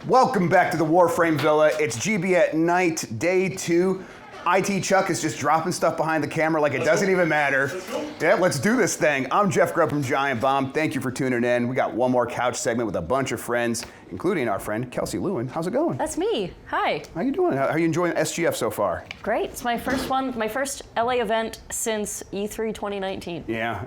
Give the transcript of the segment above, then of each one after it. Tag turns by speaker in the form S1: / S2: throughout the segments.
S1: Welcome back to the Warframe Villa. It's GB at Night, day 2. IT Chuck is just dropping stuff behind the camera like it doesn't even matter. Yeah, let's do this thing. I'm Jeff Grubb from Giant Bomb. Thank you for tuning in. We got one more couch segment with a bunch of friends, including our friend Kelsey Lewin. How's it going?
S2: That's me. Hi.
S1: How you doing? How are you enjoying SGF so far?
S2: Great. It's my first one, my first LA event since E3 2019.
S1: Yeah.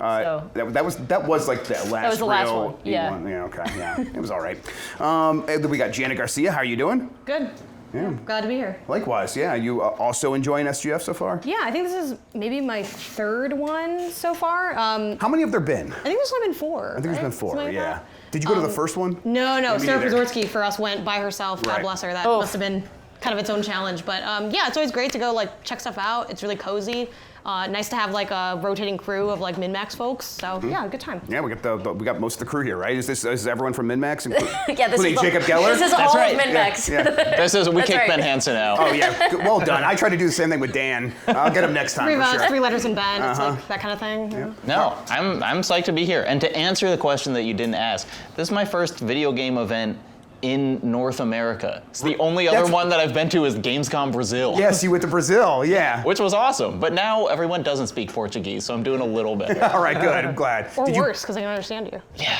S1: That
S2: So.
S1: was like the last.
S2: That was the last
S1: real
S2: one. Yeah.
S1: E1. Yeah. Okay. Yeah. It was all right. And then we got Janet Garcia. How are you doing?
S3: Good.
S1: Yeah.
S3: Glad to be here.
S1: Likewise. Yeah. You also enjoying SGF so far?
S3: Yeah, I think this is maybe my third one so far.
S1: How many have there been?
S3: I think there's only been 4.
S1: I think there's been 4.
S3: Something like
S1: Yeah.
S3: that.
S1: Did you go to the first one?
S3: No.
S1: Me
S3: Sarah
S1: neither.
S3: Pazorski for us went by herself. God
S1: Right.
S3: bless her. That must have been kind of its own challenge. But yeah, it's always great to go like check stuff out. It's really cozy. Nice to have like a rotating crew of like min-max folks. So yeah, good time.
S1: Yeah, we got most of the crew here, right? Is everyone from MinMax?
S2: Yeah, this
S1: Including
S2: is
S1: Jacob Geller?
S2: This is all
S4: right.
S2: of Min-Max.
S1: Yeah.
S4: This is, we
S2: That's
S4: kicked
S2: right.
S4: Ben Hansen out.
S1: Oh yeah, good. Well done. I tried to do the same thing with Dan. I'll get him next time
S3: Three
S1: for
S3: of us,
S1: sure.
S3: 3 letters in Ben. It's like that kind of thing. Yeah.
S4: No, I'm psyched to be here. And to answer the question that you didn't ask, this is my first video game event in North America. It's the only other one that I've been to is Gamescom Brazil.
S1: Yes, you went to Brazil. Yeah.
S4: Which was awesome. But now everyone doesn't speak Portuguese, so I'm doing a little better.
S1: All right, good. I'm glad.
S3: Or
S1: Did you-
S3: worse, because I can understand you.
S4: Yeah.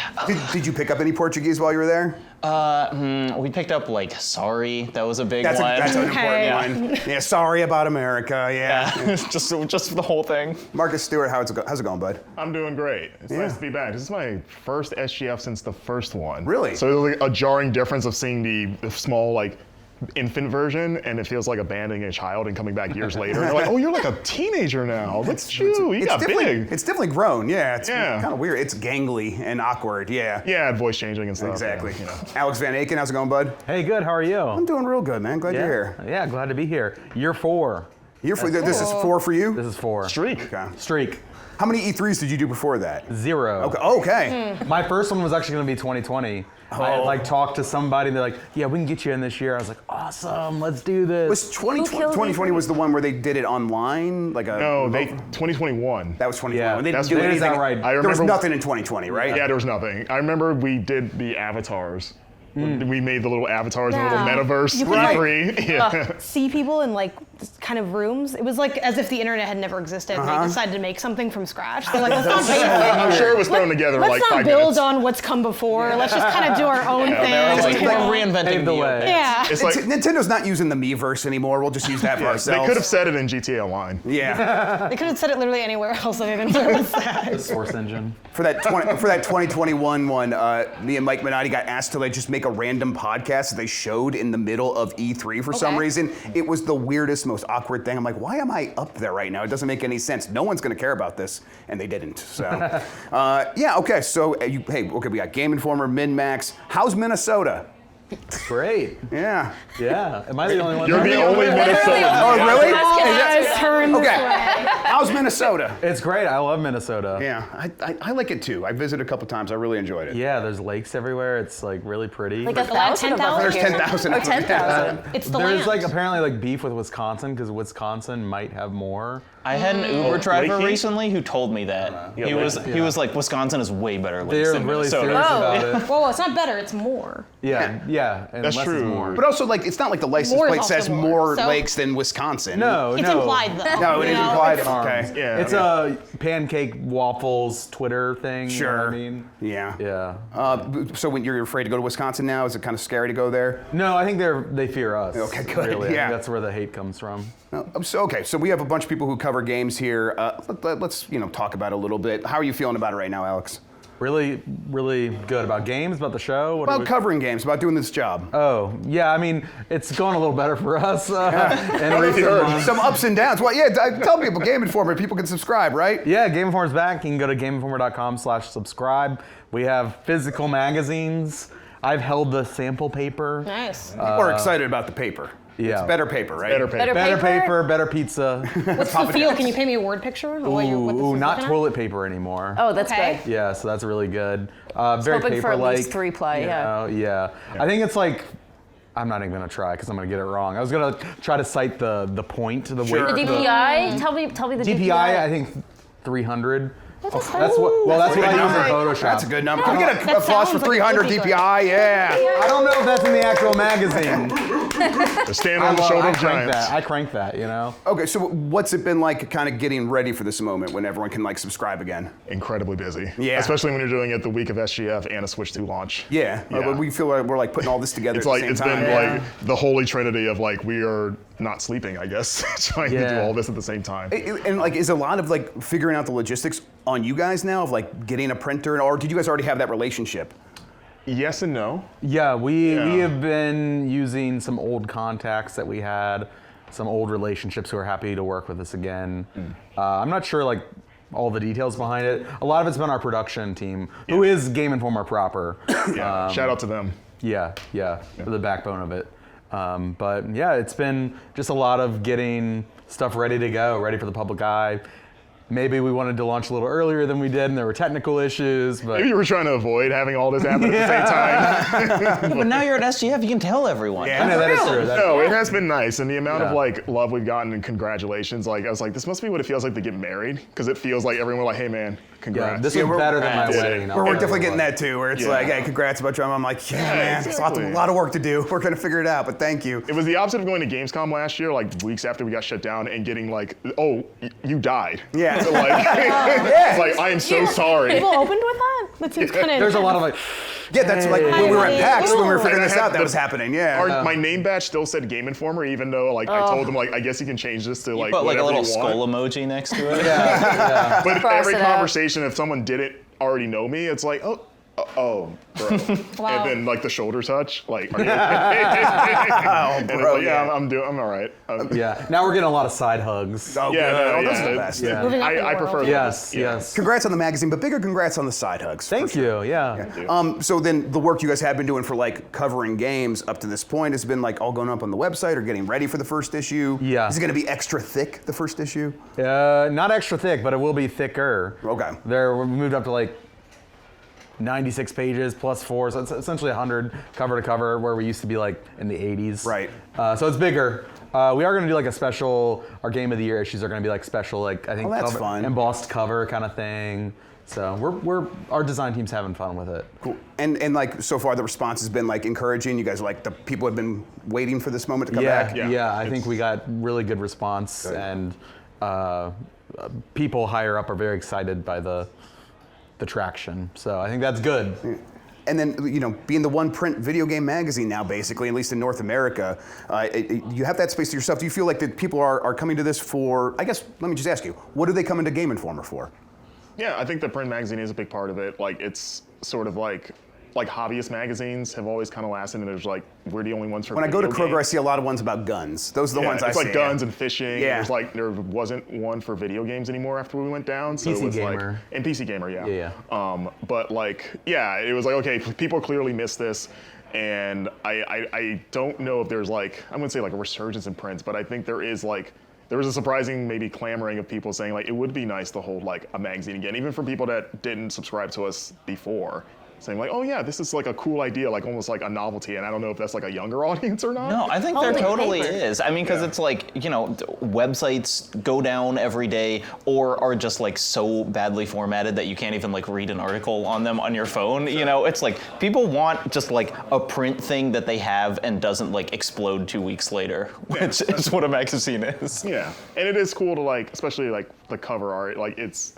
S1: Did you pick up any Portuguese while you were there?
S4: We picked up like sorry. That was a big
S1: That's
S4: one.
S1: an
S3: Okay.
S1: important one. Yeah. Sorry about America. Yeah.
S4: Yeah. just the whole thing.
S1: Marcus Stewart, how's it going, bud?
S5: I'm doing great. It's nice to be back. This is my first SGF since the first one.
S1: Really?
S5: So there's like a jarring difference of seeing the small like infant version, and it feels like abandoning a child and coming back years later. And they're like, oh, you're like a teenager now. Look at you. You got big.
S1: It's definitely grown. Yeah. It's
S5: Yeah.
S1: kind of weird. It's gangly and awkward. Yeah.
S5: Yeah, voice changing and stuff.
S1: Exactly.
S5: Yeah, you know.
S1: Alex Van Aken, how's it going, bud?
S6: Hey, good. How are you?
S1: I'm doing real good, man. Glad you're here.
S6: Yeah, glad to be here. Year 4.
S1: This is 4 for you?
S6: This is 4.
S5: Streak.
S1: Okay.
S6: Streak.
S1: How many E3s did you do before that?
S6: 0.
S1: Okay.
S6: My first one was actually going to be 2020. I had, like talked to somebody and they're like, yeah, we can get you in this year. I was like, awesome, let's do this.
S1: Was 2020 was the one where they did it online? Like a
S5: No, 2021.
S1: That was 2021.
S6: Yeah,
S1: They didn't
S5: that's
S1: do
S5: the-
S1: anything.
S6: is that right?
S5: I
S1: There was
S5: remember-
S1: nothing in 2020, right?
S5: Yeah, there was nothing. I remember we did the avatars. We made the little avatars in the little
S3: Yeah.
S5: metaverse.
S3: You could,
S1: Right.
S5: E3. Yeah.
S3: See people in like kind of rooms. It was like as if the internet had never existed. And they decided to make something from scratch. They're like, let's not
S5: I'm sure it was thrown together in
S3: Let's
S5: like
S3: not
S5: 5
S3: build
S5: minutes.
S3: on what's come before. Let's just kind of do our own
S4: They were
S3: thing.
S4: like reinventing
S6: Paved the
S4: the
S6: way.
S3: Yeah.
S5: It's like
S1: Nintendo's not using the Miiverse anymore. We'll just use that for
S5: they
S1: ourselves.
S5: could have said it in GTA Online.
S1: Yeah.
S3: They could have said it literally anywhere else other than where it was said.
S6: Source engine.
S1: For that 2021 one, me and Mike Minotti got asked to like just make a random podcast that they showed in the middle of E3 for some
S3: Okay.
S1: reason. It was the weirdest, most awkward thing. I'm like, why am I up there right now? It doesn't make any sense. No one's gonna care about this, and they didn't. So, yeah, okay. So, we got Game Informer, Min-Max. How's Minnesota?
S6: Great.
S1: Yeah.
S6: Yeah. Am I the only one?
S5: You're the only Minnesota.
S1: Oh, really?
S3: Guys, turn this
S1: Okay.
S3: way.
S1: How's Minnesota?
S6: It's great. I love Minnesota.
S1: Yeah, I like it too. I visited a couple times. I really enjoyed it.
S6: Yeah, there's lakes everywhere. It's like really pretty.
S2: Like
S3: Like
S2: 1,000 of them
S3: 10,000?
S1: There's
S2: here.
S1: 10,000
S2: Or
S1: of them.
S2: 10,000.
S3: It's the
S6: There's
S3: land.
S6: like apparently like beef with Wisconsin because Wisconsin might have more.
S4: I had an Uber driver
S5: Lake Heat?
S4: recently who told me that. He was like, Wisconsin is way better lakes
S6: They're
S4: than
S6: really
S4: Minnesota.
S6: serious
S2: Oh.
S6: about it.
S3: Whoa, it's not better, it's more.
S6: Yeah, and
S5: That's
S6: less
S5: true.
S6: is more.
S1: But also, like, it's not like the license
S3: More is
S1: plate
S3: also
S1: says
S3: more,
S1: more
S3: so-
S1: lakes than Wisconsin.
S6: No,
S3: It's
S6: no.
S3: implied though.
S1: No, it
S3: you
S1: is
S3: know?
S1: implied.
S3: It's-
S1: Okay.
S5: Yeah.
S6: It's a pancake waffles Twitter thing. You know
S1: Sure.
S6: what I mean?
S1: Yeah.
S6: Yeah.
S1: So when you're afraid to go to Wisconsin now, is it kind of scary to go there?
S6: No, I think they fear us.
S1: Okay, good,
S6: Really. I
S1: yeah.
S6: think that's where the hate comes from.
S1: So we have a bunch of people who cover games here. Let's talk about it a little bit. How are you feeling about it right now, Alex?
S6: Really, really good about games, about the show. What are
S1: About
S6: we-
S1: covering games, about doing this job.
S6: Oh, yeah. I mean, it's going a little better for us in recent months.
S1: Some ups and downs. Well, yeah, tell people, Game Informer, people can subscribe, right?
S6: Yeah, Game Informer's back. You can go to GameInformer.com/subscribe. We have physical magazines. I've held the sample paper.
S3: Nice.
S1: People are excited about the paper.
S6: Yeah.
S1: It's better paper, right?
S5: Better paper.
S6: Better paper, better pizza.
S3: What's the feel? Can you paint me a word picture? of what what this
S6: Ooh,
S3: is
S6: not
S3: looking at?
S6: toilet paper anymore.
S2: Oh, that's
S3: Okay.
S2: good.
S6: Yeah, so that's really good. Very
S2: hoping for at
S6: paper-like.
S2: least 3-ply, yeah.
S6: Yeah. I think it's like, I'm not even gonna try because I'm gonna get it wrong. I was gonna try to cite the point, the
S1: Sure.
S6: weight.
S2: The DPI? Tell me the DPI.
S6: DPI, I think 300. That's what I use in Photoshop.
S1: That's a good number. Can we get a applause for 300 DPI? Yeah.
S6: I don't know if that's in the actual magazine.
S5: The stand on the shoulder of giants.
S6: I crank that, you know?
S1: Okay, so what's it been like kind of getting ready for this moment when everyone can like subscribe again?
S5: Incredibly busy.
S1: Yeah.
S5: Especially when you're doing it the week of SGF and a Switch 2 launch.
S1: Yeah. We feel like we're like putting all this together
S5: It's
S1: at
S5: like
S1: the same time.
S5: been like the holy trinity of like we are not sleeping, I guess, trying to do all this at the same time.
S1: And like, is a lot of like figuring out the logistics on you guys now of like getting a printer, or did you guys already have that relationship?
S5: Yes and no.
S6: Yeah, we have been using some old contacts that we had, some old relationships who are happy to work with us again. I'm not sure like all the details behind it. A lot of it's been our production team, who is Game Informer proper.
S5: Shout out to them.
S6: Yeah, for the backbone of it. But yeah, it's been just a lot of getting stuff ready to go, ready for the public eye. Maybe we wanted to launch a little earlier than we did, and there were technical issues. But
S5: Maybe you were trying to avoid having all this happen at the same time.
S4: But now you're at SGF, you can tell everyone.
S6: I know that is true.
S5: No, it has been nice, and the amount of like love we've gotten and congratulations. Like I was like, this must be what it feels like to get married, because it feels like everyone like, hey man, congrats.
S6: Yeah, this was better than my wedding.
S1: We're definitely getting that too, where it's like, hey, congrats about your. I'm like, yeah, man, it's a lot of work to do. We're gonna figure it out, but thank you.
S5: It was the opposite of going to Gamescom last year, like weeks after we got shut down, and getting like, oh, you died.
S1: Yeah.
S5: So, like, it's like I am so sorry.
S3: People opened with that? That seems kind of.
S6: There's a lot of like.
S1: Yeah, that's like when we were at PAX, when we were figuring this out, that
S5: the-
S1: was happening. Yeah.
S5: My name badge still said Game Informer, even though like I told them like I guess you can change this to like
S4: Put like a
S5: whatever
S4: little
S5: you want.
S4: skull emoji next to it.
S5: But
S2: Cross
S5: every
S2: it out.
S5: conversation, if someone didn't already know me, it's like, oh, bro.
S3: Wow.
S5: And then like the shoulder touch, like, are you okay? And it's
S1: bro,
S5: like,
S1: yeah.
S5: I'm all right.
S6: Yeah, now we're getting a lot of side hugs.
S1: Oh,
S5: Yeah,
S1: good.
S5: no,
S1: Oh, those
S5: yeah,
S1: are the best.
S6: Yeah.
S3: Moving up in the
S5: I
S3: world.
S5: prefer
S6: Yes,
S5: those. Yeah.
S6: yes.
S1: Congrats on the magazine, but bigger congrats on the side hugs. for
S6: Thank
S1: sure.
S6: you. Yeah.
S1: So then the work you guys have been doing for like covering games up to this point has been like all going up on the website or getting ready for the first issue.
S6: Yeah.
S1: Is it going to be extra thick, the first issue?
S6: Not extra thick, but it will be thicker.
S1: Okay.
S6: We moved up to like 96 pages plus 4, so it's essentially 100 cover to cover, where we used to be like in the 80s.
S1: Right.
S6: So it's bigger. We are going to do like a special. Our Game of the Year issues are going to be like special, like I think
S1: that's fun.
S6: embossed cover kind of thing. So our design team's having fun with it.
S1: Cool. And like so far the response has been like encouraging. You guys are like the people have been waiting for this moment to come back.
S6: Yeah. I think we got really good response, and people higher up are very excited by the traction. So I think that's good.
S1: And then, you know, being the one print video game magazine now, basically, at least in North America, you have that space to yourself. Do you feel like that people are coming to this for, I guess, let me just ask you, what do they come into Game Informer for?
S5: Yeah, I think the print magazine is a big part of it. Like it's sort of like hobbyist magazines have always kind of lasted, and there's like we're the only ones for.
S1: When I go to
S5: video
S1: Kroger, I
S5: games.
S1: see a lot of ones about guns. Those are the ones I
S5: it's
S1: see.
S5: like guns and fishing.
S1: Yeah.
S5: There's like there wasn't one for video games anymore after we went down. So
S6: PC
S5: it was
S6: Gamer.
S5: like and PC Gamer, yeah.
S6: Yeah.
S5: But like it was like okay, people clearly missed this. And I don't know if there's like I wouldn't say like a resurgence in prints, but I think there was a surprising maybe clamoring of people saying like it would be nice to hold like a magazine again, even for people that didn't subscribe to us before, saying like, oh yeah, this is like a cool idea, like almost like a novelty. And I don't know if that's like a younger audience or not.
S4: No, I think there totally is. I mean, because it's like, you know, websites go down every day or are just like so badly formatted that you can't even like read an article on them on your phone. You know, it's like people want just like a print thing that they have and doesn't like explode 2 weeks later, which is what a magazine is.
S5: Yeah, and it is cool to like, especially like the cover art, like it's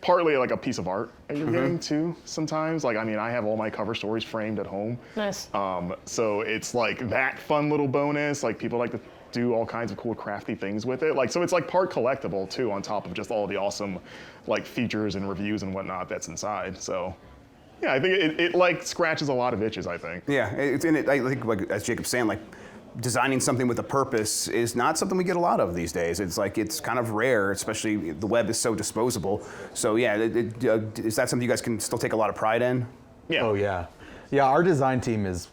S5: partly like a piece of art that you're getting too sometimes. Like, I mean, I have all my cover stories framed at home.
S3: Nice.
S5: So it's like that fun little bonus. Like people like to do all kinds of cool crafty things with it. Like, so it's like part collectible too, on top of just all the awesome like features and reviews and whatnot that's inside. So yeah, I think it like scratches a lot of itches, I think.
S1: Yeah, I think like as Jacob's saying, like designing something with a purpose is not something we get a lot of these days. It's like it's kind of rare, especially the web is so disposable. So yeah, is that something you guys can still take a lot of pride in?
S5: Yeah.
S6: Oh yeah. Yeah, our design team is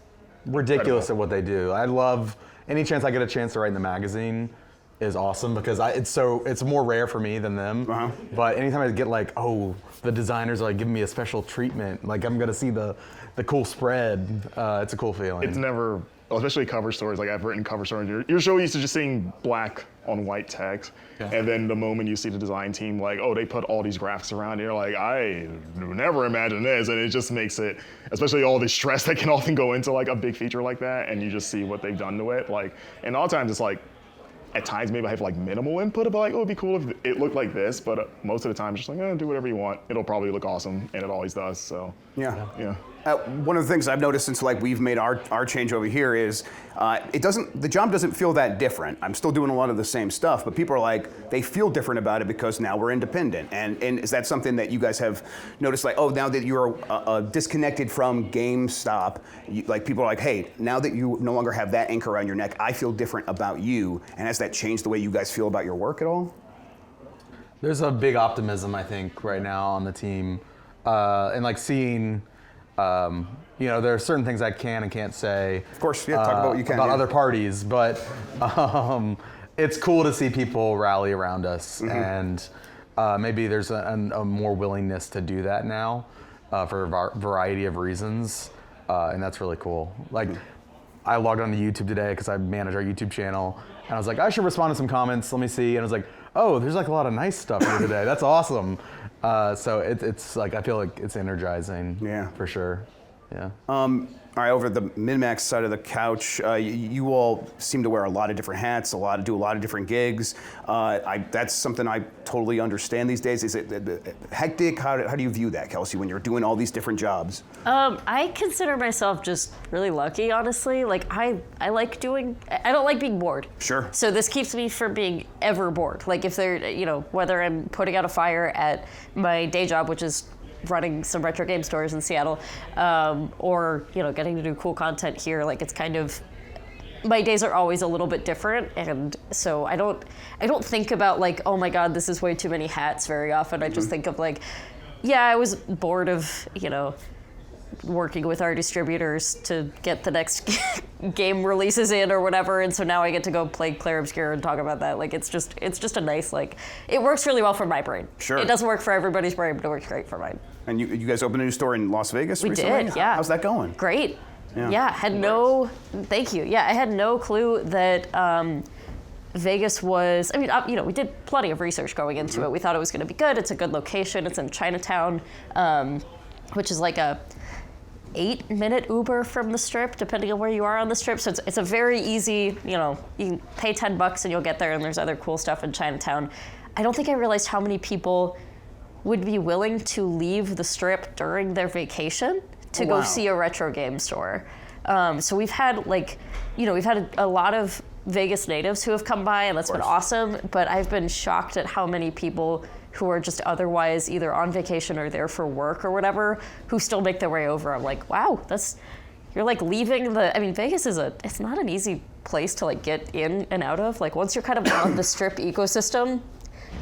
S6: ridiculous at what they do. I love any chance I get a chance to write in the magazine is awesome because it's more rare for me than them. But anytime I get like, oh, the designers are like giving me a special treatment, like I'm gonna see the cool spread, it's a cool feeling.
S5: It's never especially cover stories. Like I've written cover stories. You're so used to just seeing black on white text, and then the moment you see the design team, like, oh, they put all these graphics around it, you're like, I never imagined this, and it just makes it, especially all the stress that can often go into like a big feature like that, and you just see what they've done to it. Like, and all times it's like, at times maybe I have like minimal input of like, oh, it'd be cool if it looked like this, but most of the time it's just like, do whatever you want. It'll probably look awesome, and it always does. So yeah.
S1: One of the things I've noticed since like we've made our change over here is the job doesn't feel that different. I'm still doing a lot of the same stuff, but people are like, they feel different about it because now we're independent. And is that something that you guys have noticed? Like, oh, now that you're disconnected from GameStop, like people are like, hey, now that you no longer have that anchor around your neck, I feel different about you. And has that changed the way you guys feel about your work at all?
S6: There's a big optimism, I think, right now on the team, and like seeing. There are certain things I can and can't say. Of
S1: course, talk about what you can.
S6: About other parties, but it's cool to see people rally around us, and maybe there's a more willingness to do that now for a variety of reasons, and that's really cool. Like, I logged onto YouTube today because I manage our YouTube channel, and I was like, I should respond to some comments. Let me see, and I was like, oh, there's like a lot of nice stuff here today. That's awesome. So it's like, I feel like it's energizing. Yeah, for sure. Yeah.
S1: All right, over at the MinMax side of the couch, you all seem to wear a lot of different hats, do a lot of different gigs. That's something I totally understand these days. Is it hectic? How do you view that, Kelsey, when you're doing all these different jobs?
S2: I consider myself just really lucky, honestly. Like I don't like being bored.
S1: Sure.
S2: So this keeps me from being ever bored. Like if they're, whether I'm putting out a fire at my day job, which is running some retro game stores in Seattle, or getting to do cool content here, like it's kind of, my days are always a little bit different, and so I don't think about like, oh my god, this is way too many hats very often. I just think of like, yeah, I was bored of working with our distributors to get the next game releases in or whatever, and so now I get to go play Clair Obscur and talk about that. Like it's just a nice, like, it works really well for my brain.
S1: Sure.
S2: It doesn't work for everybody's brain, but it works great for mine.
S1: And you guys opened a new store in Las Vegas recently?
S2: We did, yeah.
S1: How's that going?
S2: Great. Yeah, thank you. Yeah, I had no clue that Vegas was, we did plenty of research going into it. We thought it was going to be good. It's a good location. It's in Chinatown, which is like a 8-minute Uber from the Strip, depending on where you are on the Strip. So it's a very easy, you can pay $10 and you'll get there, and there's other cool stuff in Chinatown. I don't think I realized how many people would be willing to leave the Strip during their vacation to go see a retro game store. So we've had we've had a lot of Vegas natives who have come by, and that's been awesome, but I've been shocked at how many people who are just otherwise either on vacation or there for work or whatever, who still make their way over. I'm like, wow, you're like leaving Vegas it's not an easy place to like get in and out of. Like once you're kind of on the Strip ecosystem,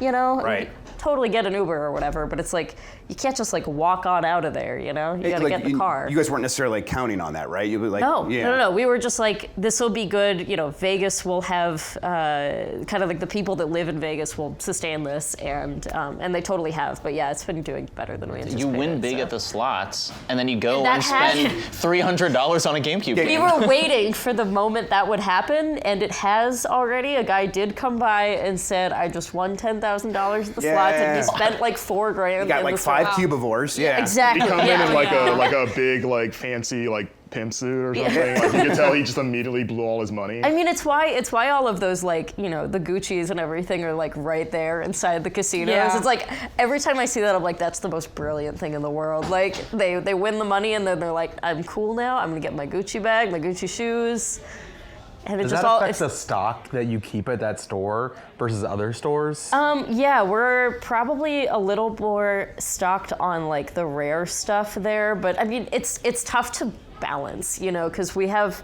S2: right. Totally get an Uber or whatever, but it's like, you can't just like walk on out of there, you gotta get in the car.
S1: You guys weren't necessarily counting on that, right? You were like,
S2: no. We were just like, this will be good. Vegas will have kind of like the people that live in Vegas will sustain this, and they totally have. But yeah, it's been doing better than we anticipated.
S4: You win big at the slots, and then you go and spend $300 on a GameCube game.
S2: We were waiting for the moment that would happen, and it has already. A guy did come by and said, I just won $10,000 at the slots, and he spent like $4,000.
S1: He got like 5 cubivores. Yeah,
S2: exactly.
S5: He come in like a big like fancy like pimp suit or something. Like you could tell he just immediately blew all his money.
S2: It's why all of those like the Gucci's and everything are like right there inside the casinos. Yeah. It's like every time I see that, I'm like, that's the most brilliant thing in the world. Like they win the money and then they're like, I'm cool now. I'm gonna get my Gucci bag, my Gucci shoes. And
S6: Does that affect the stock that you keep at that store versus other stores?
S2: Yeah, we're probably a little more stocked on like the rare stuff there, but it's tough to balance, because we have,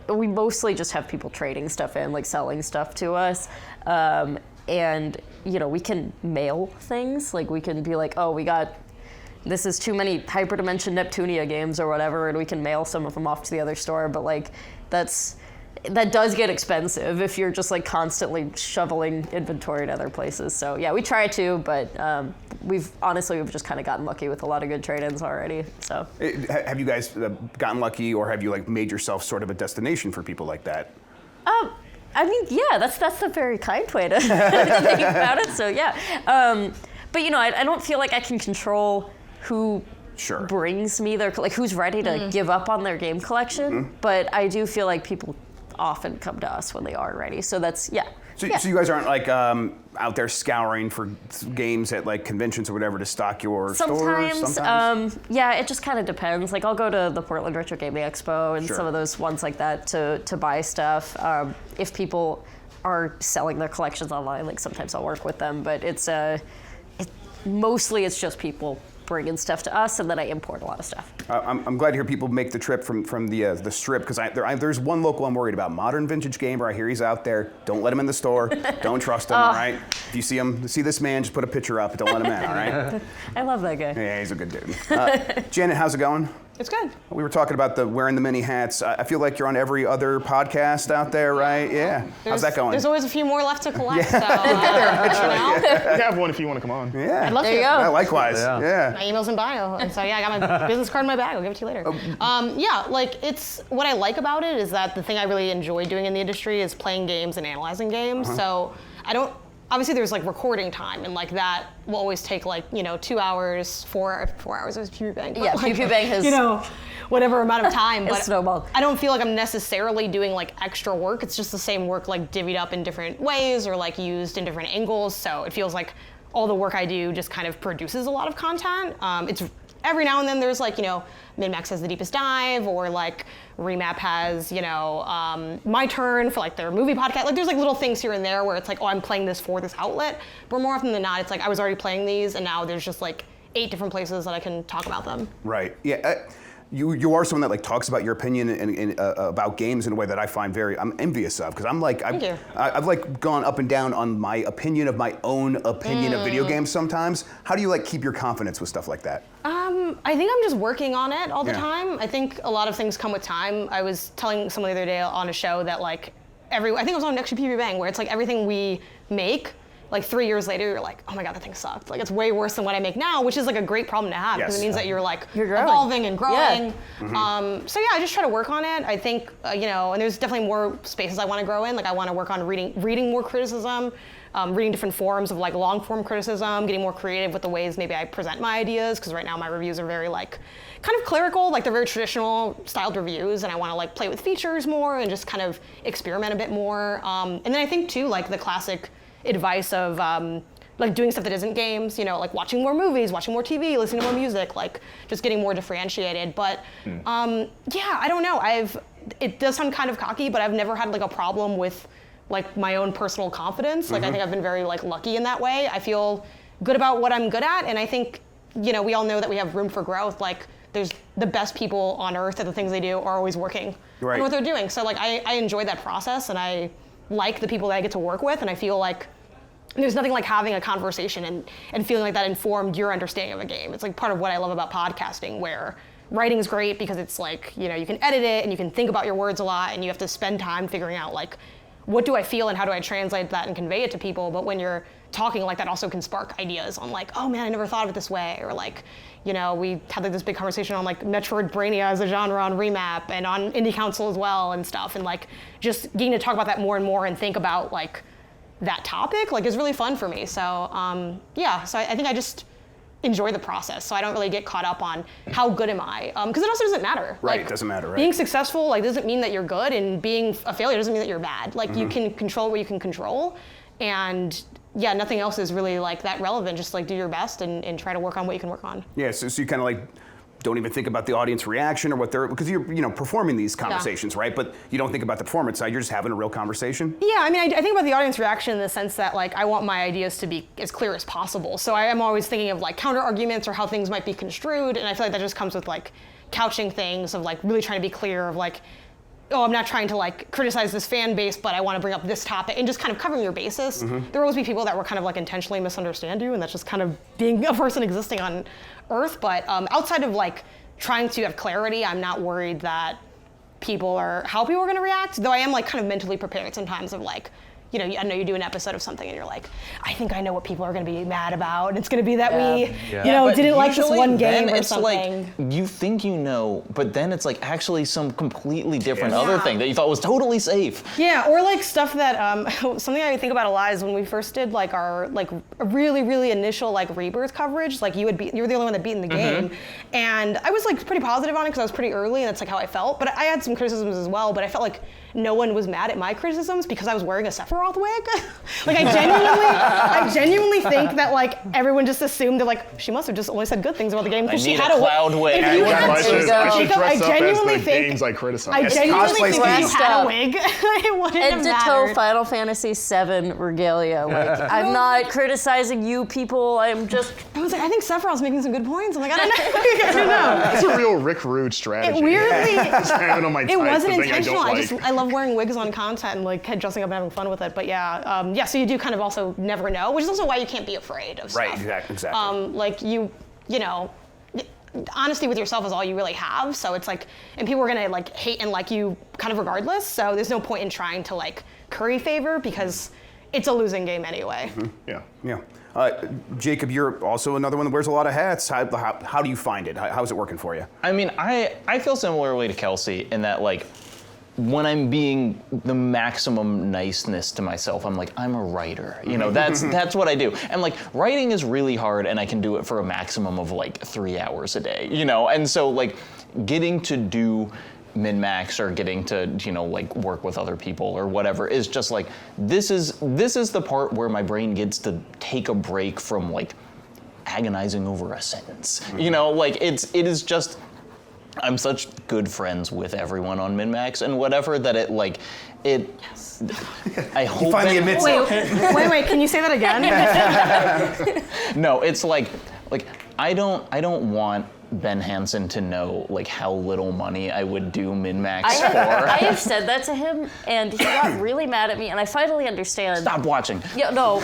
S2: we mostly just have people trading stuff in, like selling stuff to us, and we can mail things, like we can be like, oh, this is too many Hyperdimension Neptunia games or whatever, and we can mail some of them off to the other store, but like that's that does get expensive if you're just like constantly shoveling inventory to other places. So yeah, we try to, but we've just kind of gotten lucky with a lot of good trade-ins already. So
S1: Have you guys gotten lucky, or have you like made yourself sort of a destination for people like that?
S2: I mean, yeah, that's a very kind way to think about it. So yeah, but you know, I don't feel like I can control who brings me their, like who's ready to give up on their game collection. But I do feel like people often come to us when they are ready. So that's So
S1: you guys aren't like out there scouring for games at like conventions or whatever to stock your stores? Sometimes?
S2: Yeah, it just kind of depends. Like I'll go to the Portland Retro Gaming Expo and some of those ones like that to buy stuff. If people are selling their collections online, like sometimes I'll work with them. But mostly it's just people bringing stuff to us, and then I import a lot of stuff.
S1: I'm glad to hear people make the trip from the strip, because there's one local I'm worried about. Modern Vintage Gamer, I hear he's out there. Don't let him in the store. Don't trust him, all right? If you see this man, just put a picture up. Don't let him in, all right?
S2: I love that guy.
S1: Yeah, he's a good dude. Janet, how's it going?
S3: It's good.
S1: We were talking about wearing the many hats. I feel like you're on every other podcast out there, right? Yeah. How's that going?
S3: There's always a few more left to collect. So,
S5: We have one if you want to come on.
S1: Yeah.
S3: I'd love to.
S2: There you go.
S1: Yeah, likewise. Yeah.
S3: My email's in bio, and so I got my business card in my bag. I'll give it to you later. Like it's what I like about it is that the thing I really enjoy doing in the industry is playing games and analyzing games. So I don't. Obviously, there's like recording time, and like that will always take like 2 hours, 4 hours of PewPew Bang.
S2: Yeah, PewPew Bang has
S3: whatever amount of time. But
S2: snowballed.
S3: I don't feel like I'm necessarily doing like extra work. It's just the same work like divvied up in different ways or like used in different angles. So it feels like all the work I do just kind of produces a lot of content. It's every now and then there's like MinMax has the deepest dive, or like Remap has my turn for like their movie podcast. Like there's like little things here and there where it's like, oh, I'm playing this for this outlet. But more often than not, it's like I was already playing these, and now there's just like 8 different places that I can talk about them.
S1: Right. Yeah. You are someone that like talks about your opinion and about games in a way that I find I'm envious of, because I'm like I've like gone up and down on my opinion of my own opinion of video games sometimes. How do you like keep your confidence with stuff like that?
S3: I think I'm just working on it all the time. I think a lot of things come with time. I was telling someone the other day on a show that like I think it was on Next PewPew Bang, where it's like everything we make, like 3 years later, you're like, oh my God, that thing sucked. Like it's way worse than what I make now, which is like a great problem to have, because it means that you're like evolving and growing. Yeah. So yeah, I just try to work on it. I think, and there's definitely more spaces I want to grow in. Like I want to work on reading more criticism, reading different forms of like long form criticism, getting more creative with the ways maybe I present my ideas, because right now my reviews are very like kind of clerical, like they're very traditional styled reviews, and I want to like play with features more and just kind of experiment a bit more. And then I think too, like the classic advice of like doing stuff that isn't games, like watching more movies, watching more TV, listening to more music, like just getting more differentiated. But I don't know. It does sound kind of cocky, but I've never had like a problem with like my own personal confidence. Like I think I've been very like lucky in that way. I feel good about what I'm good at, and I think we all know that we have room for growth. Like there's the best people on earth at the things they do are always working on what they're doing. So like I enjoy that process, and I like the people that I get to work with, and I feel like there's nothing like having a conversation and feeling like that informed your understanding of a game. It's like part of what I love about podcasting, where writing is great because it's like, you can edit it and you can think about your words a lot, and you have to spend time figuring out like, what do I feel and how do I translate that and convey it to people? But when you're talking, like that also can spark ideas on like, oh man, I never thought of it this way. Or like, we had like this big conversation on like Metroidvania as a genre on Remap and on Indie Council as well and stuff. And like just getting to talk about that more and more and think about like that topic like is really fun for me. So so I think I just enjoy the process. So I don't really get caught up on how good am I, because it also doesn't matter.
S1: Right,
S3: like,
S1: it doesn't matter, right?
S3: Being successful like doesn't mean that you're good, and being a failure doesn't mean that you're bad. Like you can control what you can control, and nothing else is really like that relevant. Just like do your best and try to work on what you can work on.
S1: Yeah, so you kind of like don't even think about the audience reaction or what they're, because you're performing these conversations, right? But you don't think about the performance side. You're just having a real conversation.
S3: Yeah, I mean, I think about the audience reaction in the sense that like I want my ideas to be as clear as possible. So I am always thinking of like counter arguments or how things might be construed, and I feel like that just comes with like couching things of like really trying to be clear of like, oh, I'm not trying to like criticize this fan base, but I want to bring up this topic, and just kind of covering your bases. There will always be people that will kind of like intentionally misunderstand you, and that's just kind of being a person existing on Earth. But outside of like trying to have clarity, I'm not worried that people or how people are going to react. Though I am like kind of mentally prepared sometimes of like, you know, I know you do an episode of something and you're like, I think I know what people are going to be mad about. And it's going to be that we, you know,
S4: but
S3: didn't like this
S4: usually
S3: one game
S4: then
S3: or
S4: it's
S3: something.
S4: like you think you know, but then it's like actually some completely different other thing that you thought was totally safe.
S3: Yeah, or like stuff that something I think about a lot is when we first did like our like a really initial like Rebirth coverage. Like you were the only one that beat in the game, and I was like pretty positive on it because I was pretty early, and that's like how I felt. But I had some criticisms as well. But I felt like no one was mad at my criticisms because I was wearing a Sephiroth wig. Like I genuinely think that like everyone just assumed that like she must have just only said good things about the game because she had a
S4: cloud wig.
S3: If you had
S5: I should dress up as the
S3: think
S5: games I criticize.
S3: I genuinely
S1: cosplay
S3: think if you
S2: scheme.
S3: had a wig, it wouldn't
S2: And
S3: have
S2: ditto
S3: mattered.
S2: Final Fantasy VII regalia. Like, I'm not criticizing you people. I'm just.
S3: I was like, I think Sephiroth's making some good points. I'm like, I don't know. I don't know.
S5: It's a real Rick Rude strategy.
S3: It weirdly,
S5: Just having on my
S3: it
S5: tights,
S3: wasn't
S5: the thing
S3: intentional.
S5: I don't like.
S3: I love wearing wigs on content and like dressing up and having fun with it. But yeah, so you do kind of also never know, which is also why you can't be afraid of stuff.
S1: Right, exactly.
S3: Like you know, honesty with yourself is all you really have. So it's like, and people are gonna like hate and like you kind of regardless. So there's no point in trying to like curry favor because it's a losing game anyway.
S5: Yeah.
S1: Yeah. Jacob, you're also another one that wears a lot of hats. How do you find it? How's it working for you?
S4: I mean, I feel similarly to Kelsey in that like when I'm being the maximum niceness to myself, I'm like, I'm a writer. You know, that's what I do. And like writing is really hard and I can do it for a maximum of like 3 hours a day, you know? And so like getting to do min-max or getting to, you know, like work with other people or whatever is just like, this is the part where my brain gets to take a break from like agonizing over a sentence. You know, like it is just, I'm such good friends with everyone on min-max and whatever that it like, yes. I hope
S1: He finally admits it.
S3: Wait, can you say that again?
S4: No, it's like I don't want Ben Hansen to know like how little money I would do min-max for.
S2: I have said that to him, and he got really mad at me, and I finally understand.
S4: Stop watching.
S2: Yeah, no,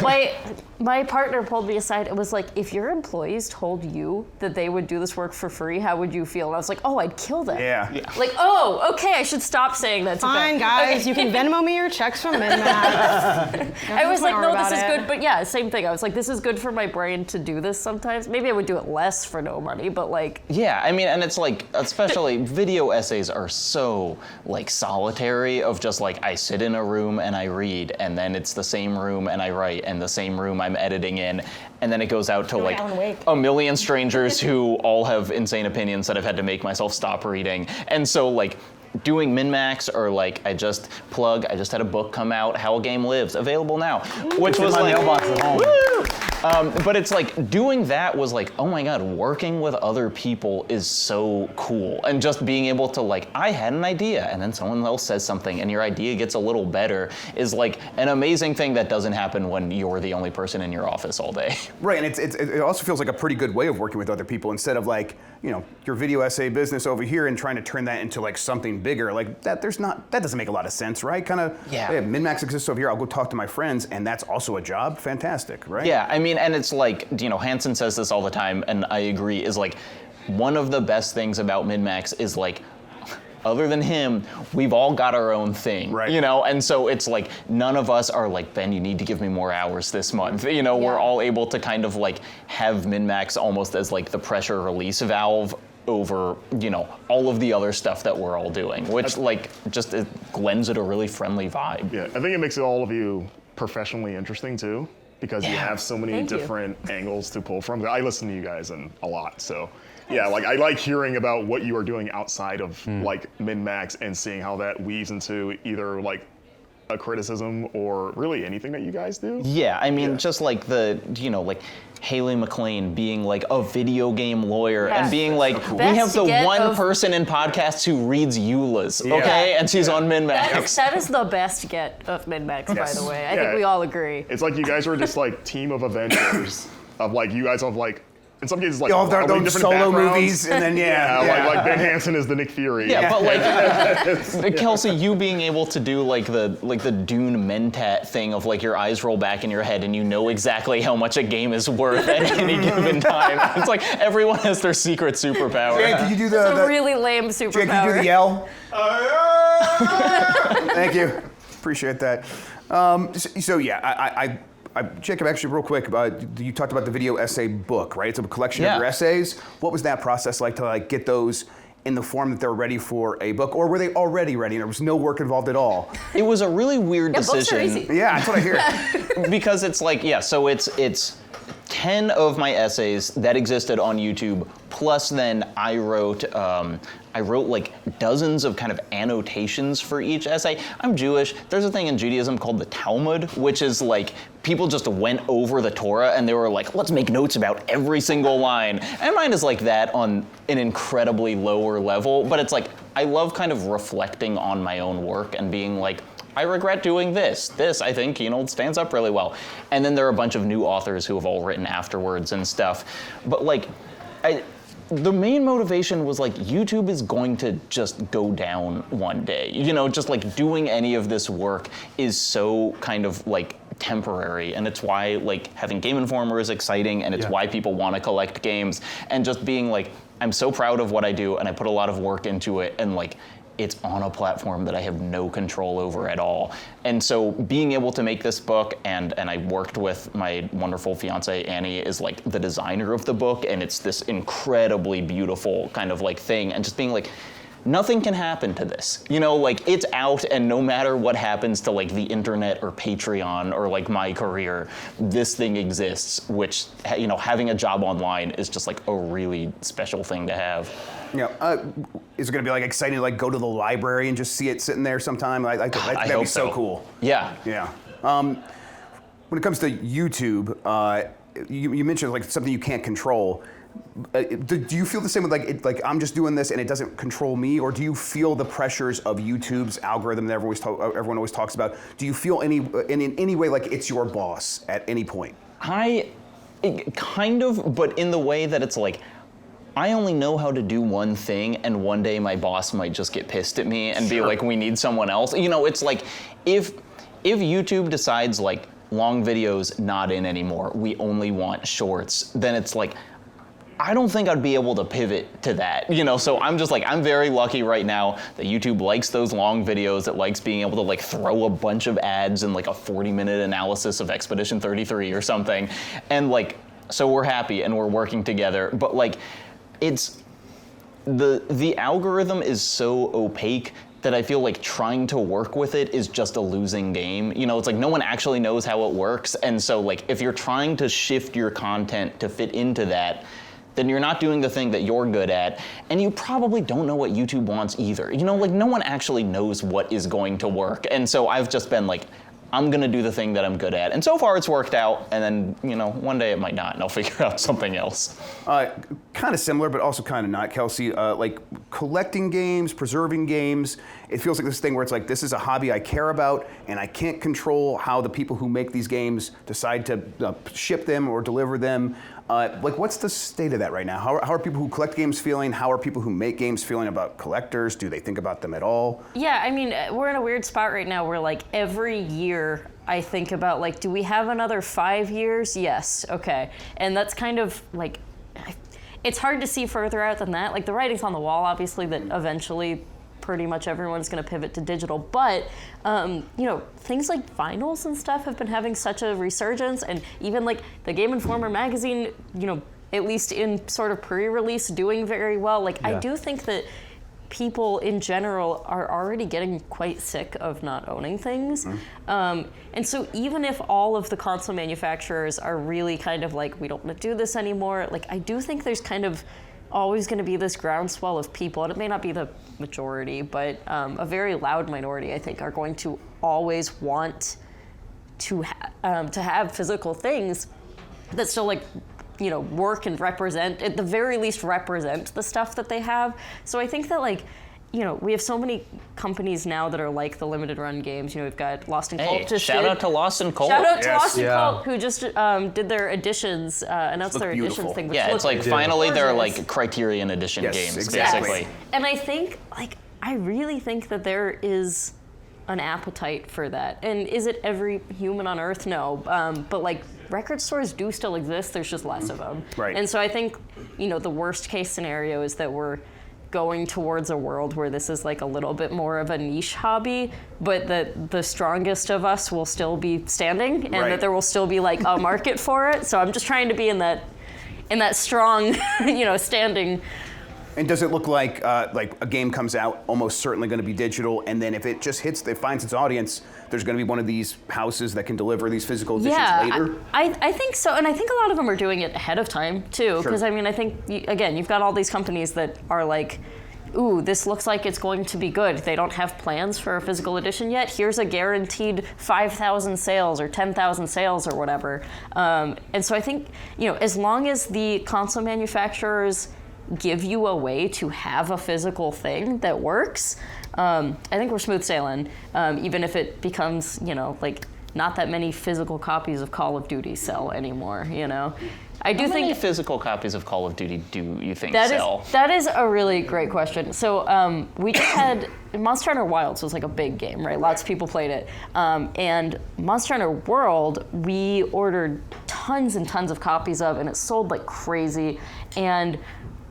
S2: my partner pulled me aside and was like, if your employees told you that they would do this work for free, how would you feel? And I was like, oh, I'd kill them.
S1: Yeah.
S2: Like, oh, okay, I should stop saying that to
S3: Fine,
S2: them.
S3: guys,
S2: Okay.
S3: you can Venmo me your checks from min-max.
S2: I was like, no, this is good, but yeah, same thing. I was like, this is good for my brain to do this sometimes. Maybe I would do it less for no money, but like.
S4: Yeah, I mean, and it's like, especially video essays are so like solitary of just like, I sit in a room and I read, and then it's the same room and I write, and the same room I'm editing in, and then it goes out to like
S3: Alan Wake.
S4: a million strangers who all have insane opinions that I've had to make myself stop reading. And so like, doing min-max or like I just had a book come out, How a Game Lives, available now, which was like,
S6: mailbox at home.
S4: woo! But it's like doing that was like, oh my God, working with other people is so cool. And just being able to like, I had an idea and then someone else says something and your idea gets a little better is like an amazing thing that doesn't happen when you're the only person in your office all day.
S1: Right, and it also feels like a pretty good way of working with other people instead of like, you know, your video essay business over here and trying to turn that into like something bigger. Like that doesn't make a lot of sense, right? Kind of,
S4: Yeah.
S1: min-max exists over here, I'll go talk to my friends, and that's also a job. Fantastic, right?
S4: Yeah, I mean, and it's like, you know, Hansen says this all the time, and I agree, is like, one of the best things about min-max is like, other than him, we've all got our own thing,
S1: right.
S4: You know? And so it's like, none of us are like, Ben, you need to give me more hours this month. You know, we're all able to kind of like have min-max almost as like the pressure release valve over, you know, all of the other stuff that we're all doing, which like just it lends it a really friendly vibe.
S5: Yeah, I think it makes all of you professionally interesting too, because you have so many different angles to pull from. I listen to you guys a lot, so yeah, like I like hearing about what you are doing outside of like min-max and seeing how that weaves into either like a criticism or really anything that you guys do.
S4: Yeah, I mean, just like the, you know, like Haley McLean being like a video game lawyer and being like, we have the one person in podcasts who reads EULAs, okay? And she's on min-max.
S2: That is the best get of min-max, by the way. I think we all agree.
S5: It's like you guys are just like team of Avengers of like, you guys have like in some cases, like
S1: All their
S5: wildly
S1: own
S5: different
S1: solo
S5: backgrounds.
S1: movies, and then
S5: Like Ben Hansen is the Nick Fury.
S4: Yeah, but like Kelsey, you being able to do like the Dune Mentat thing of like your eyes roll back in your head and you know exactly how much a game is worth at any given time. It's like everyone has their secret superpower.
S1: Jay, could you do
S2: It's a
S1: the
S2: really lame superpower.
S1: Jay, can you do the yell? Thank you. Appreciate that. So yeah, Jacob, actually, real quick, you talked about the video essay book, right? It's a collection of your essays. What was that process like to like get those in the form that they're ready for a book, or were they already ready and there was no work involved at all?
S4: It was a really weird decision.
S2: Books are easy.
S1: Yeah, that's what I hear.
S4: Because it's like, so it's 10 of my essays that existed on YouTube, plus then I wrote like dozens of kind of annotations for each essay. I'm Jewish. There's a thing in Judaism called the Talmud, which is like people just went over the Torah and they were like, let's make notes about every single line. And mine is like that on an incredibly lower level, but it's like I love kind of reflecting on my own work and being like, I regret doing this. This, I think, stands up really well. And then there are a bunch of new authors who have all written afterwards and stuff. But like, the main motivation was like, YouTube is going to just go down one day. Just like doing any of this work is so kind of like temporary, and it's why like having Game Informer is exciting, and it's why people want to collect games, and just being like, I'm so proud of what I do, and I put a lot of work into it, and like, it's on a platform that I have no control over at all. And so being able to make this book, and I worked with my wonderful fiance, Annie, is like the designer of the book, and it's this incredibly beautiful kind of like thing, and just being like, nothing can happen to this. Like it's out, and no matter what happens to like the internet or Patreon or like my career, this thing exists, which, having a job online is just like a really special thing to have.
S1: Is it going to be like exciting to like go to the library and just see it sitting there sometime? I think that'd be so cool.
S4: Yeah.
S1: Yeah. When it comes to YouTube, you mentioned like something you can't control. Do you feel the same with like I'm just doing this and it doesn't control me, or do you feel the pressures of YouTube's algorithm that everyone always talks about? Do you feel in any way like it's your boss at any point?
S4: Kind of, but in the way that it's like, I only know how to do one thing, and one day my boss might just get pissed at me and be like, we need someone else. It's like, if YouTube decides like long videos not in anymore, we only want shorts, then it's like, I don't think I'd be able to pivot to that, so I'm just like, I'm very lucky right now that YouTube likes those long videos, it likes being able to like throw a bunch of ads and like a 40-minute analysis of Expedition 33 or something, and like, so we're happy and we're working together, but like, it's the algorithm is so opaque that I feel like trying to work with it is just a losing game. It's like no one actually knows how it works, and so like if you're trying to shift your content to fit into that, then you're not doing the thing that you're good at, and you probably don't know what YouTube wants either. Like no one actually knows what is going to work, and so I've just been like, I'm gonna do the thing that I'm good at. And so far it's worked out, and then, one day it might not, and I'll figure out something else.
S1: Kind of similar, but also kind of not, Kelsey. Like collecting games, preserving games, it feels like this thing where it's like, this is a hobby I care about, and I can't control how the people who make these games decide to ship them or deliver them. Like, what's the state of that right now? How are people who collect games feeling? How are people who make games feeling about collectors? Do they think about them at all?
S2: Yeah, I mean, we're in a weird spot right now where, like, every year I think about, like, do we have another 5 years? Yes, okay. And that's kind of, like, it's hard to see further out than that. Like, the writing's on the wall, obviously, that eventually pretty much everyone's going to pivot to digital, but things like vinyls and stuff have been having such a resurgence, and even like the Game Informer magazine, at least in sort of pre-release, doing very well. Like, I do think that people in general are already getting quite sick of not owning things. And so even if all of the console manufacturers are really kind of like, we don't want to do this anymore, like, I do think there's kind of always going to be this groundswell of people, and it may not be the majority, but a very loud minority, I think, are going to always want to have physical things that still, like, work and represent, at the very least represent the stuff that they have. So I think that, like, we have so many companies now that are like the limited run games. We've got Lost and Colt.
S4: Shout out to Lost and Colt.
S2: Shout out to
S1: Yes.
S2: Lost and
S6: Yeah.
S2: Colt, who just did their editions, announced their
S1: beautiful.
S2: editions thing. Which
S4: Yeah, it's
S2: look
S4: like finally they're
S2: gorgeous.
S4: like Criterion Edition
S1: Yes,
S4: games,
S1: exactly.
S4: basically.
S2: And I think, I really think that there is an appetite for that. And is it every human on Earth? No. But record stores do still exist. There's just less of them.
S1: Right.
S2: And so I think, the worst case scenario is that we're going towards a world where this is a little bit more of a niche hobby, but that the strongest of us will still be standing, and
S1: Right.
S2: that there will still be a market for it. So I'm just trying to be in that strong, standing.
S1: And does it look like a game comes out, almost certainly going to be digital, and then if it just finds its audience, there's going to be one of these houses that can deliver these physical editions later?
S2: I think so, and I think a lot of them are doing it ahead of time too, because
S1: Sure.
S2: I think you've got all these companies that are ooh, this looks like it's going to be good. They don't have plans for a physical edition yet. Here's a guaranteed 5,000 sales or 10,000 sales or whatever. And so I think, as long as the console manufacturers give you a way to have a physical thing that works, I think we're smooth sailing, even if it becomes, not that many physical copies of Call of Duty sell anymore, I do
S4: How many
S2: think
S4: physical copies of Call of Duty do you think
S2: that
S4: sell?
S2: that is a really great question. So we just had Monster Hunter Wilds was a big game, right? Lots of people played it, and Monster Hunter World we ordered tons and tons of copies of, and it sold like crazy. And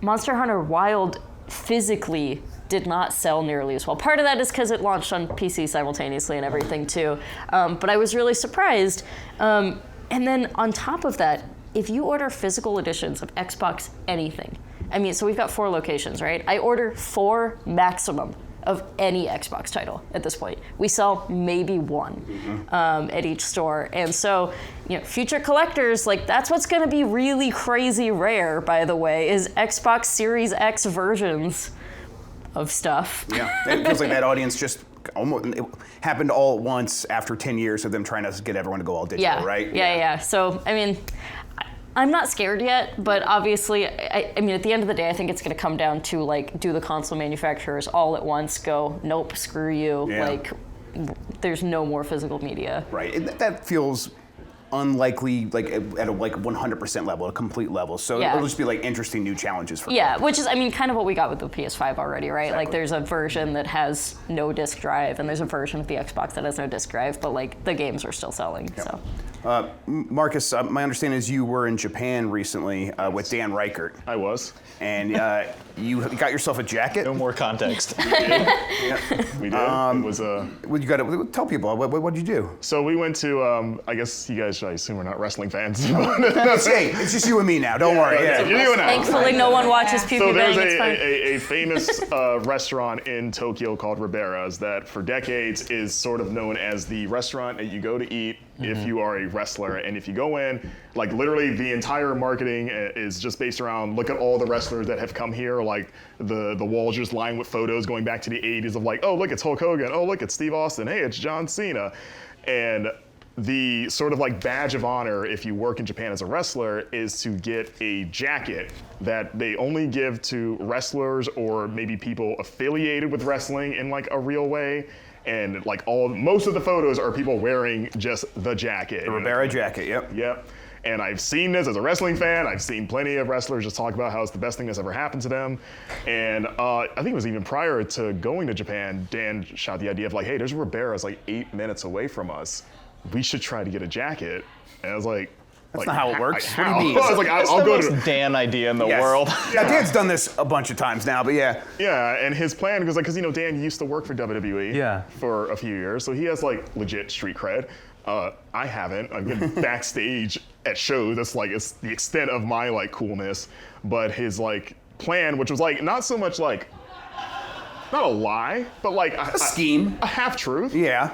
S2: Monster Hunter Wild physically did not sell nearly as well. Part of that is because it launched on PC simultaneously and everything too. But I was really surprised. And then on top of that, if you order physical editions of Xbox anything, so we've got 4 locations, right? I order 4 maximum of any Xbox title at this point. We sell maybe 1 at each store. And so, future collectors, that's what's gonna be really crazy rare, by the way, is Xbox Series X versions of stuff.
S1: Yeah, it feels like that audience just almost it happened all at once after 10 years of them trying to get everyone to go all digital, right?
S2: Yeah. So, I'm not scared yet, but obviously, at the end of the day, I think it's going to come down to, do the console manufacturers all at once go, nope, screw you,
S1: Yeah.
S2: there's no more physical media.
S1: Right, and that feels unlikely, at a 100% level, a complete level. So
S2: Yeah.
S1: it'll just be interesting new challenges for
S2: Yeah, which is, kind of what we got with the PS5 already, right?
S1: Exactly.
S2: There's a version that has no disk drive, and there's a version of the Xbox that has no disk drive, but, the games are still selling, so.
S1: Marcus, my understanding is you were in Japan recently with Dan Reichert,
S5: I was.
S1: and you got yourself a jacket.
S4: No more context.
S5: We did. It was
S1: Well, you got to tell people what did you do?
S5: So we went to. I guess you guys, I assume, are not wrestling fans.
S1: Hey, it's just you and me now. Don't worry.
S5: It's you and I.
S2: Thankfully, no one watches
S5: So
S2: PewDiePie
S5: there's
S2: Bang, it's fine.
S5: a famous restaurant in Tokyo called Ribera's that for decades is sort of known as the restaurant that you go to eat if you are a wrestler. And if you go in, literally the entire marketing is just based around, look at all the wrestlers that have come here, the walls just lined with photos going back to the 80s of oh, look, it's Hulk Hogan. Oh, look, it's Steve Austin. Hey, it's John Cena. And the sort of badge of honor if you work in Japan as a wrestler is to get a jacket that they only give to wrestlers or maybe people affiliated with wrestling in a real way. And most of the photos are people wearing just the jacket.
S1: The Ribera jacket. Yep.
S5: Yep. And I've seen this as a wrestling fan. I've seen plenty of wrestlers just talk about how it's the best thing that's ever happened to them. And I think it was even prior to going to Japan, Dan shot the idea of hey, there's Ribera's 8 minutes away from us. We should try to get a jacket. And I was
S1: That's not how it works. What do you
S5: how?
S1: mean?
S5: I was I'll go to.
S4: Dan idea in the
S1: Yes.
S4: world.
S1: Yeah, Dan's done this a bunch of times now, but yeah.
S5: Yeah, and his plan was because Dan used to work for WWE for a few years, so he has legit street cred. I haven't. I've been backstage at shows. That's it's the extent of my coolness. But his plan, which was not so much not a lie, but
S1: A scheme.
S5: a half truth.
S1: Yeah.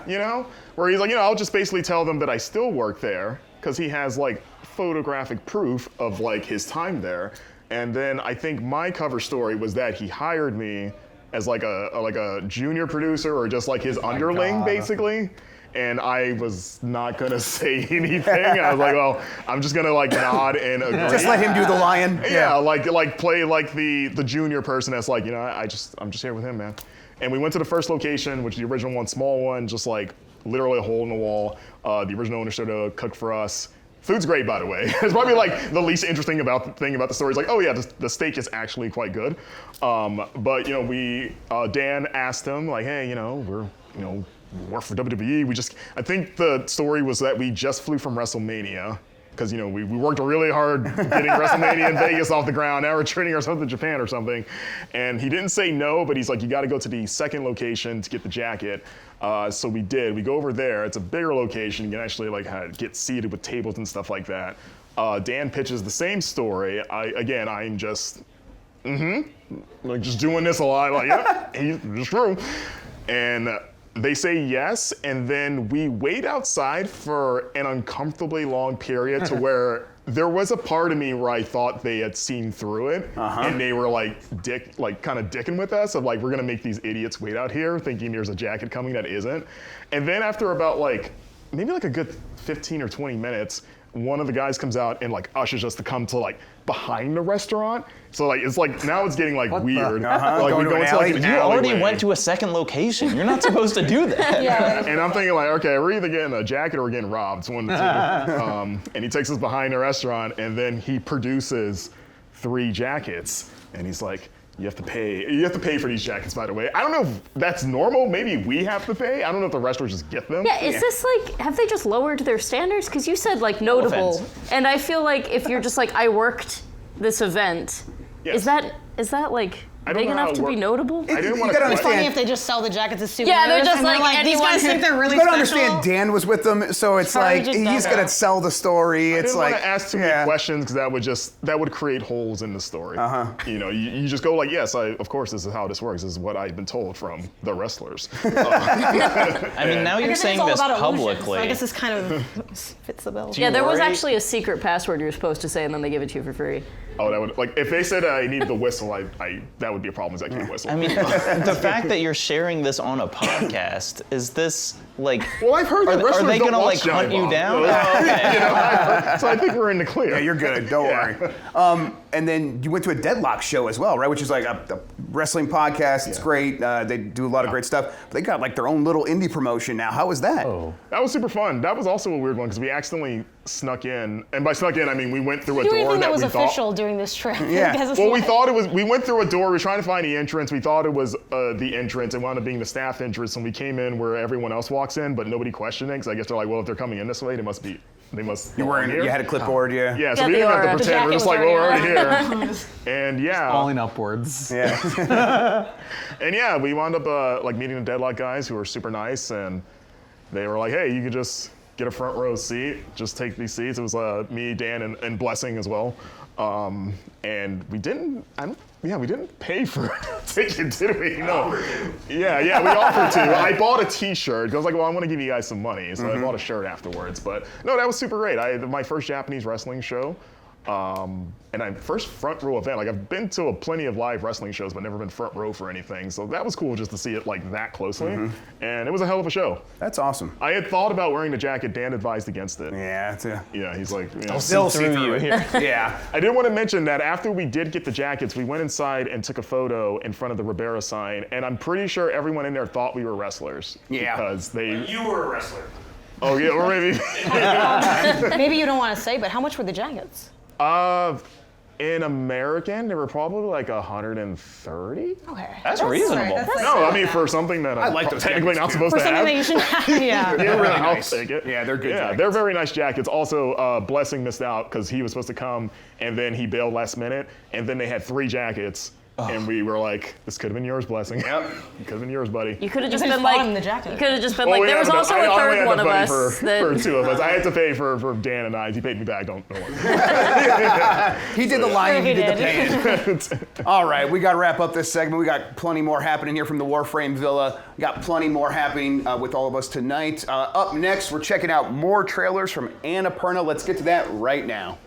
S5: Where he's I'll just basically tell them that I still work there because he has photographic proof of his time there. And then I think my cover story was that he hired me as a junior producer or just his underling basically. And I was not gonna say anything. I was well, I'm just gonna nod and agree.
S1: Just let him do the lion.
S5: Yeah, play the junior person that's I'm just here with him, man. And we went to the first location, which is the original one, small one, just like literally a hole in the wall. The original owner showed up, cooked for us. Food's great, by the way. It's probably like the least interesting thing about the story is like, oh yeah, the steak is actually quite good. But Dan asked him like, hey, we're work for WWE. I think the story was that we just flew from WrestleMania because we worked really hard getting WrestleMania in Vegas off the ground. Now we're training ourselves to Japan or something. And he didn't say no, but he's like, you got to go to the second location to get the jacket. So we did. We go over there. It's a bigger location. You can actually like get seated with tables and stuff like that. Dan pitches the same story. I'm just, like just doing this a lot. Like, yep, it's true. And they say yes, and then we wait outside for an uncomfortably long period to where there was a part of me where I thought they had seen through it, and they were like kind of dicking with us of like, we're gonna make these idiots wait out here thinking there's a jacket coming that isn't. And then after about maybe a good 15 or 20 minutes, one of the guys comes out and like ushers us to come to like behind the restaurant. So like it's like now it's getting like weird. Like we go into like an
S4: You already
S5: alleyway.
S4: went to a second location. You're not supposed to do that.
S3: Yeah.
S5: And I'm thinking like, okay, we're either getting a jacket or we're getting robbed. It's one of the two. And he takes us behind the restaurant and then he produces 3 jackets. And he's like, you have to pay for these jackets, by the way. I don't know if that's normal. Maybe we have to pay. I don't know if the restaurants just get them.
S2: Yeah, is this like, have they just lowered their standards? Because you said like notable,
S4: offense.
S2: and I feel like if you're just like, I worked this event,
S5: Yes.
S2: is that like
S5: I don't
S2: big
S5: know how
S2: enough
S5: it
S2: to be
S5: works.
S2: notable?
S5: I didn't
S1: You
S5: want
S1: gotta
S3: It's funny
S1: understand.
S3: if they just sell the jackets as souvenirs.
S2: Yeah, they're just
S3: and
S2: like,
S3: these guys
S2: anyone
S3: think they're really
S1: You gotta
S3: special.
S1: understand, Dan was with them, so it's
S3: Charge
S1: like
S3: it
S1: he's
S3: down.
S1: gonna sell the story.
S5: I
S1: It's
S5: didn't
S1: like
S5: want to ask too many questions because that would create holes in the story. You just go like, yes, of course this is how this works. This is what I've been told from the wrestlers.
S4: I mean, now
S3: I
S4: you're
S3: guess
S4: saying
S3: it's all
S4: this
S3: about illusions, so
S4: publicly.
S3: I guess this kind of fits the bill.
S2: Yeah, there was
S4: worry?
S2: actually a secret password you were supposed to say, and then they give it to you for free.
S5: Oh, that would like if they said I needed the whistle, that would be a problem. Is I can't whistle.
S4: I mean, the fact that you're sharing this on a podcast, is this like?
S5: well, I've heard that
S4: Are
S5: wrestlers
S4: they
S5: don't
S4: gonna
S5: watch
S4: like hunt you
S5: Giant
S4: down?
S5: Bomb.
S4: Oh, okay.
S5: So I think we're in the clear.
S1: Yeah, you're good. Don't worry. And then you went to a Deadlock show as well, right? Which is like a wrestling podcast. It's great. They do a lot of great stuff. But they got like their own little indie promotion now. How was that?
S6: Oh.
S5: That was super fun. That was also a weird one because we accidentally snuck in, and by snuck in I mean we went through a
S3: The
S5: door
S3: only thing that was
S5: we
S3: official during this trip.
S1: Yeah.
S3: because it's
S5: Well, we
S3: like-
S5: thought it was. We went through a door. We were trying to find the entrance. We thought it was the entrance. It wound up being the staff entrance, and we came in where everyone else walks in, but nobody questioned it. Because I guess they're like, well, if they're coming in this way, they must.
S1: You weren't.
S5: Here.
S1: You had a clipboard, yeah.
S5: Yeah, so
S2: Got
S5: we
S2: the
S5: didn't have to
S2: aura. The
S5: pretend. We're
S3: jacket
S5: just
S3: was
S5: like, well, we're already
S3: already
S5: here. And yeah,
S6: Falling upwards.
S1: Yeah.
S5: and yeah, we wound up like meeting the Deadlock guys who were super nice, and they were like, hey, you could just get a front row seat, just take these seats. It was me, Dan, and Blessing as well. And we didn't. We didn't pay for a ticket, did we? No. Yeah, we offered to. I bought a T-shirt. I was like, well, I want to give you guys some money, so I bought a shirt afterwards. But no, that was super great. My first Japanese wrestling show. And first front row event. Like I've been to plenty of live wrestling shows, but never been front row for anything. So that was cool just to see it like that closely. And it was a hell of a show.
S1: That's awesome.
S5: I had thought about wearing the jacket. Dan advised against it.
S1: Yeah. It's a,
S5: Yeah, he's like,
S1: still
S4: see through
S1: it.
S4: you here.
S1: Yeah.
S5: I did want to mention that after we did get the jackets, we went inside and took a photo in front of the Ribera sign, and I'm pretty sure everyone in there thought we were wrestlers.
S1: Yeah.
S5: Because they.
S7: You were a wrestler.
S5: Oh yeah, or maybe.
S3: Maybe you don't want to say, but how much were the jackets?
S5: In American, they were probably like 130.
S3: Okay.
S4: That's reasonable.
S3: That's like-
S5: No, I mean for something that I'm
S1: like those
S5: technically not
S1: jackets,
S5: supposed
S3: For
S5: to
S3: something
S5: have.
S3: that you shouldn't have. Yeah.
S5: Yeah, really
S1: nice.
S5: I'll take it.
S1: Yeah, they're good
S5: Yeah,
S1: jackets.
S5: they're very nice jackets. Also, Blessing missed out because he was supposed to come and then he bailed last minute, and then they had 3 jackets. And we were like, this could have been yours, Blessing. Yep. It could have been yours, buddy.
S2: You could have just
S3: could've
S2: been
S3: bought
S2: like,
S3: him the jacket.
S2: you could have just been
S5: Well,
S2: like, there was
S5: yeah,
S2: also
S5: I
S2: a
S5: only
S2: third
S5: had
S2: one
S5: the
S2: of
S5: money
S2: us.
S5: for
S2: that,
S5: 2 of us. I had to pay for Dan and I. He paid me back. Don't worry.
S1: He did the lying,
S3: Sure
S1: you
S3: he
S1: did the paying. All right, we got to wrap up this segment. We got plenty more happening here from the Warframe Villa. We got plenty more happening with all of us tonight. Up next, we're checking out more trailers from Annapurna. Let's get to that right now.